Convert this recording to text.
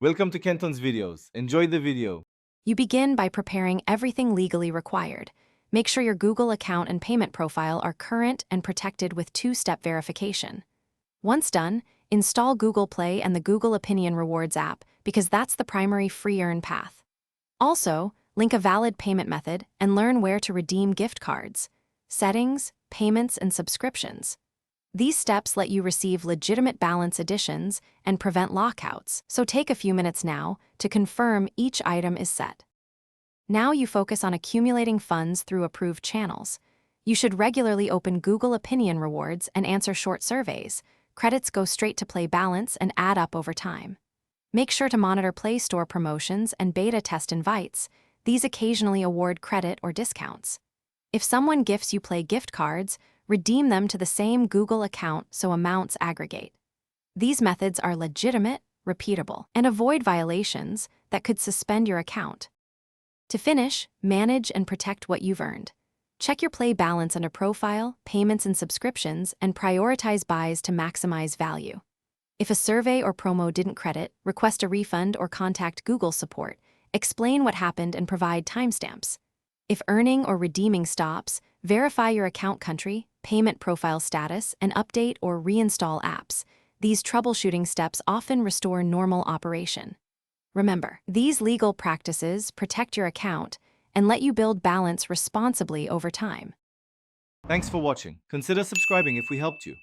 Welcome to Kenton's videos. Enjoy the video. You begin by preparing everything legally required. Make sure your Google account and payment profile are current and protected with two-step verification. Once done, install Google Play and the Google Opinion Rewards app because that's the primary free earn path. Also, link a valid payment method and learn where to redeem gift cards, settings, payments, and subscriptions. These steps let you receive legitimate balance additions and prevent lockouts, so take a few minutes now to confirm each item is set. Now you focus on accumulating funds through approved channels. You should regularly open Google Opinion Rewards and answer short surveys. Credits go straight to Play Balance and add up over time. Make sure to monitor Play Store promotions and beta test invites. These occasionally award credit or discounts. If someone gifts you Play gift cards, redeem them to the same Google account so amounts aggregate. These methods are legitimate, repeatable, and avoid violations that could suspend your account. To finish, manage and protect what you've earned. Check your Play balance under Profile, Payments and Subscriptions, and prioritize buys to maximize value. If a survey or promo didn't credit, request a refund or contact Google support. Explain what happened and provide timestamps. If earning or redeeming stops, verify your account country, payment profile status, and update or reinstall apps. These troubleshooting steps often restore normal operation. Remember, these legal practices protect your account and let you build balance responsibly over time. Thanks for watching. Consider subscribing if we helped you.